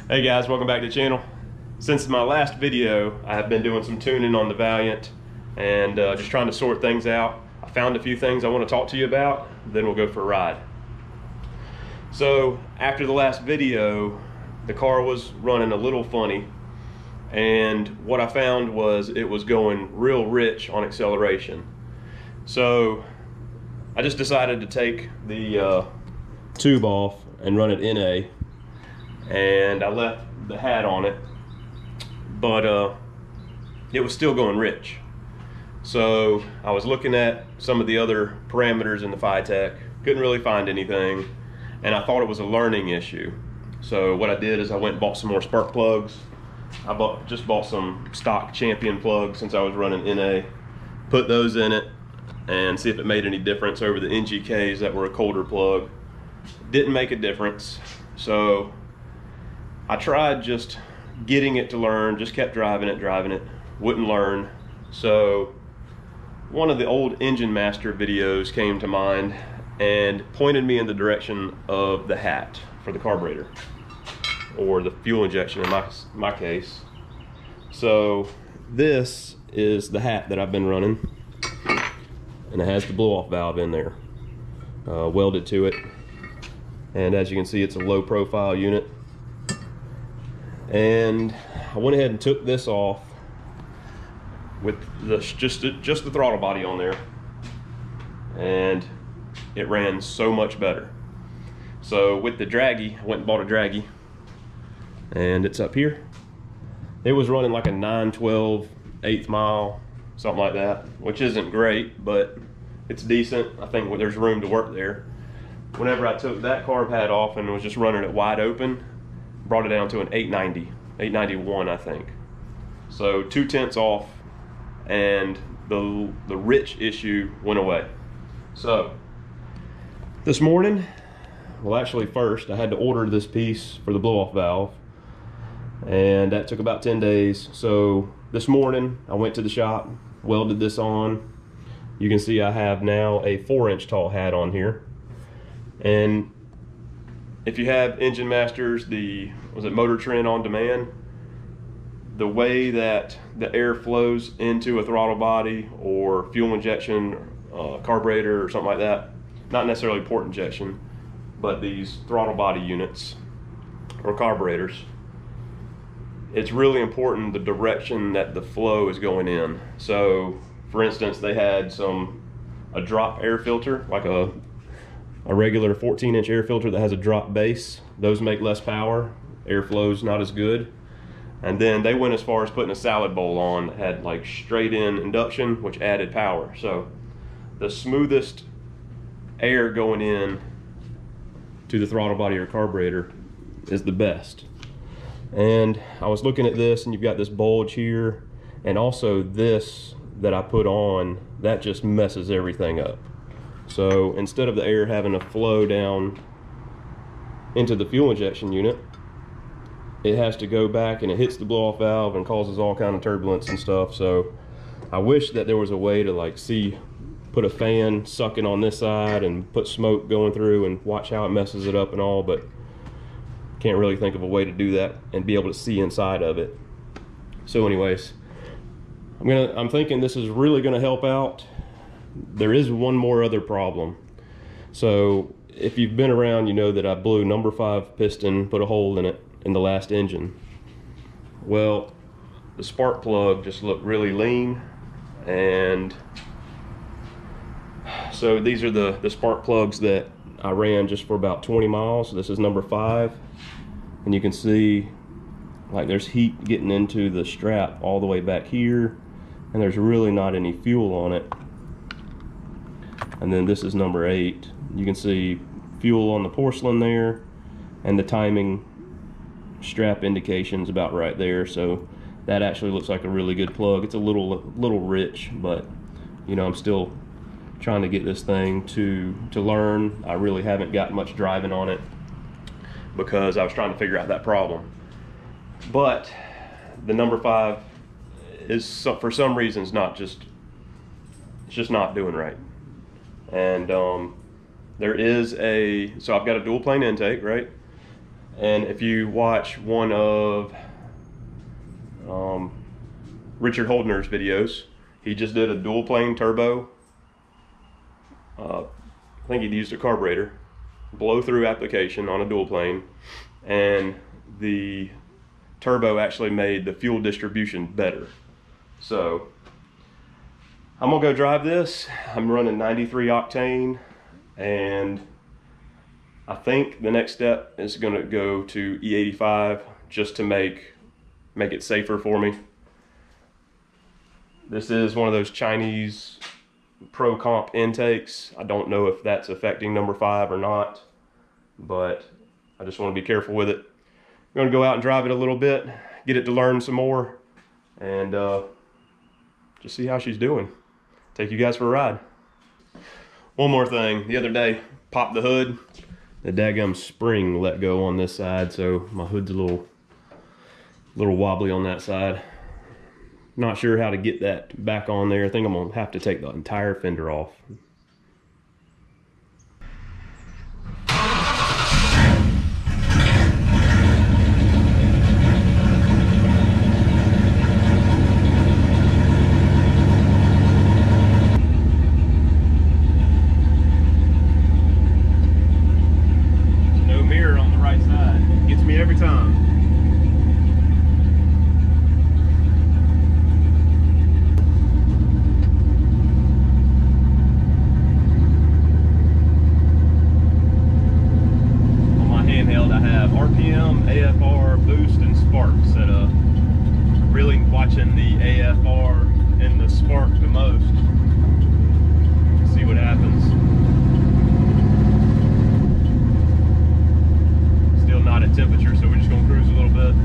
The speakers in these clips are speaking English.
Hey guys, welcome back to the channel. Since my last video, I have been doing some tuning on the Valiant and just trying to sort things out. I found a few things I want to talk to you about, then we'll go for a ride. So after the last video, the car was running a little funny, and what I found was it was going real rich on acceleration. So I just decided to take the tube off and run it NA, and I left the hat on it, but it was still going rich. So I was looking at some of the other parameters in the FiTech, couldn't really find anything, and I thought it was a learning issue. So what I did is I went and bought some more spark plugs. I just bought some stock Champion plugs since I was running NA, put those in it and see if it made any difference over the NGKs that were a colder plug. Didn't make a difference. So I tried just getting it to learn, just kept driving it, wouldn't learn. So one of the old Engine Master videos came to mind and pointed me in the direction of the hat for the carburetor, or the fuel injection in my case. So this is the hat that I've been running, and it has the blow-off valve in there, welded to it. And as you can see, it's a low profile unit. And I went ahead and took this off with just the throttle body on there, and it ran so much better. So with the draggy, I went and bought a draggy, and it's up here. It was running like a 912 1/8 mile, something like that, which isn't great, but it's decent. I think there's room to work there. Whenever I took that carb hat off and was just running it wide open, brought it down to an 890, 891 I think. So 2/10 off, and the rich issue went away. So this morning, well actually first, I had to order this piece for the blow-off valve, and that took about 10 days. So this morning I went to the shop, welded this on. You can see I have now a 4-inch tall hat on here. And if you have Engine Masters, was it Motor Trend on demand, the way that the air flows into a throttle body or fuel injection, carburetor or something like that, not necessarily port injection, but these throttle body units or carburetors, it's really important the direction that the flow is going in. So for instance, they had a drop air filter, like a regular 14-inch air filter that has a drop base. Those make less power, airflow's not as good. And then they went as far as putting a salad bowl on that had like straight in induction, which added power. So the smoothest air going in to the throttle body or carburetor is the best. And I was looking at this, and you've got this bulge here, and also this that I put on, that just messes everything up. So instead of the air having to flow down into the fuel injection unit, it has to go back and it hits the blow-off valve and causes all kind of turbulence and stuff. So I wish that there was a way to like put a fan sucking on this side and put smoke going through and watch how it messes it up and all, but can't really think of a way to do that and be able to see inside of it. So anyways, I'm thinking this is really gonna help out. There is one more other problem. So if you've been around, you know that I blew number 5 piston, put a hole in it in the last engine. Well, the spark plug just looked really lean, and so these are the spark plugs that I ran just for about 20 miles. This is number 5, and you can see like there's heat getting into the strap all the way back here, and there's really not any fuel on it. And then this is number 8. You can see fuel on the porcelain there, and the timing strap indications about right there. So that actually looks like a really good plug. It's a little rich, but you know, I'm still trying to get this thing to learn. I really haven't got much driving on it because I was trying to figure out that problem. But the number 5 is for some reasons it's just not doing right. And there is so I've got a dual plane intake, right? And if you watch one of Richard Holdner's videos, he just did a dual plane turbo. I think he used a carburetor, blow through application on a dual plane, and the turbo actually made the fuel distribution better. So I'm gonna go drive this. I'm running 93 octane, and I think the next step is gonna go to E85 just to make it safer for me. This is one of those Chinese Pro Comp intakes. I don't know if that's affecting number 5 or not, but I just want to be careful with it. I'm going to go out and drive it a little bit, get it to learn some more, and just see how she's doing. Take you guys for a ride. One more thing. The other day, popped the hood. The daggum spring let go on this side, so my hood's a little wobbly on that side. Not sure how to get that back on there. I think I'm gonna have to take the entire fender off. No mirror on the right side. Gets me every time. RPM, AFR, boost, and spark set up. Really watching the AFR and the spark the most. See what happens. Still not at temperature, so we're just gonna cruise a little bit.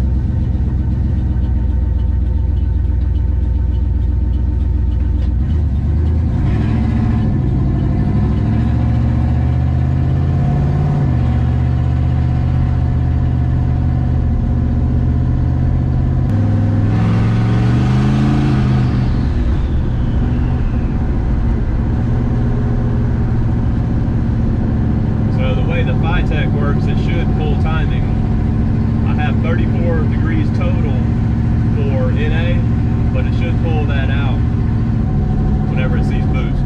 The FiTech works, it should pull timing. I have 34 degrees total for NA, but it should pull that out whenever it sees boost.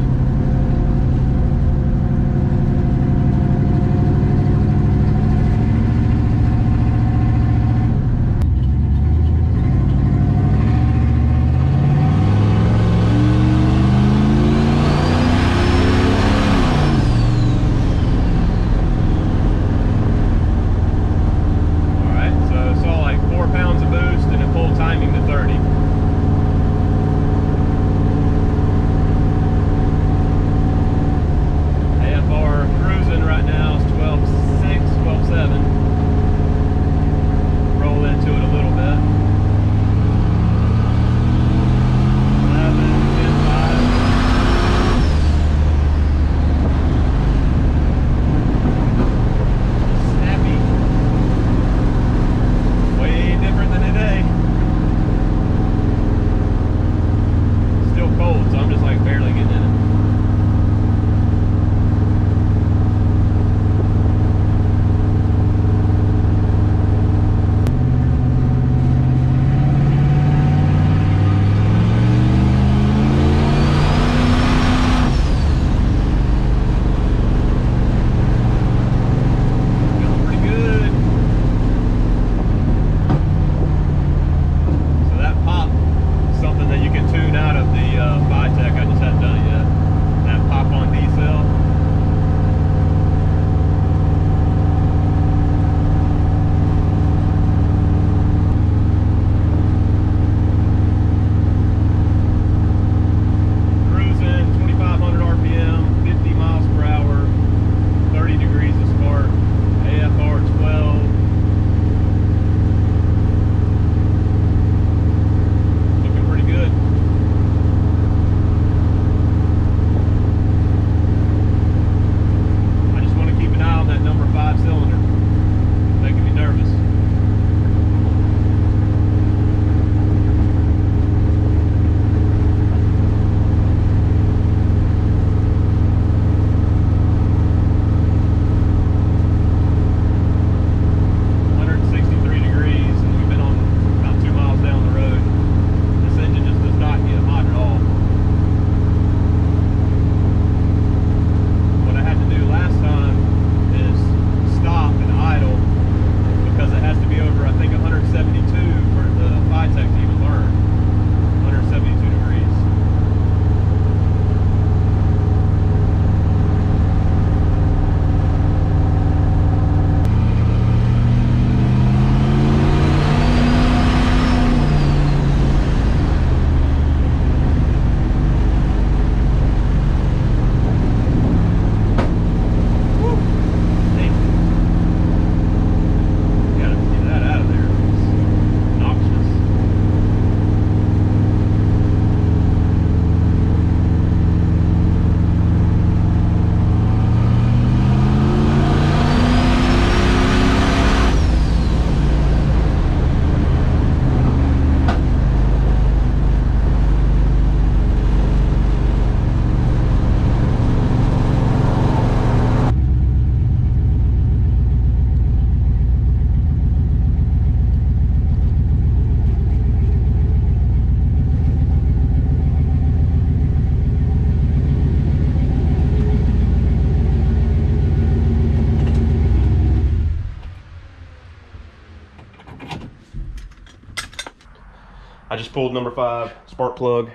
I just pulled number 5 spark plug.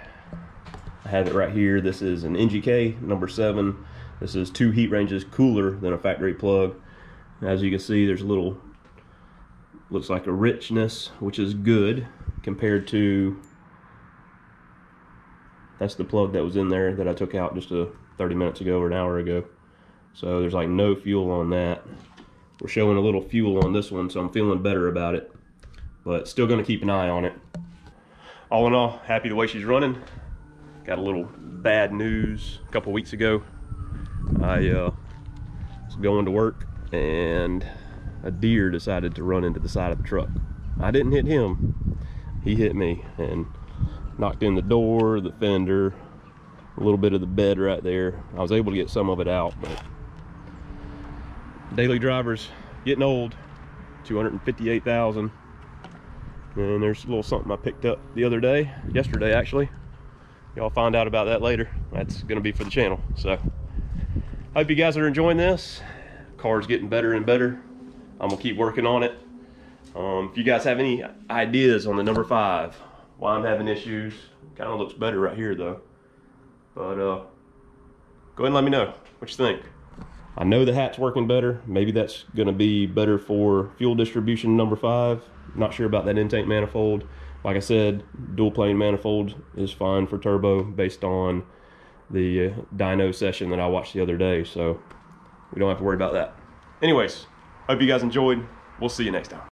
I have it right here. This is an NGK number 7. This is 2 heat ranges cooler than a factory plug. As you can see, there's a little, looks like a richness, which is good compared to, that's the plug that was in there that I took out just 30 minutes ago or an hour ago. So there's like no fuel on that. We're showing a little fuel on this one, so I'm feeling better about it, but still gonna keep an eye on it. All in all, happy the way she's running. Got a little bad news a couple weeks ago. I was going to work and a deer decided to run into the side of the truck. I didn't hit him, he hit me and knocked in the door, the fender, a little bit of the bed right there. I was able to get some of it out, but daily drivers getting old. 258,000. And there's a little something I picked up the other day, yesterday actually. Y'all find out about that later. That's gonna be for the channel. So hope you guys are enjoying this. Car's getting better and better. I'm gonna keep working on it. If you guys have any ideas on the number 5, why I'm having issues, kind of looks better right here though. But go ahead and let me know what you think. I know the hat's working better. Maybe that's gonna be better for fuel distribution number 5. Not sure about that intake manifold. Like I said, dual plane manifold is fine for turbo based on the dyno session that I watched the other day, so we don't have to worry about that. Anyways, hope you guys enjoyed. We'll see you next time.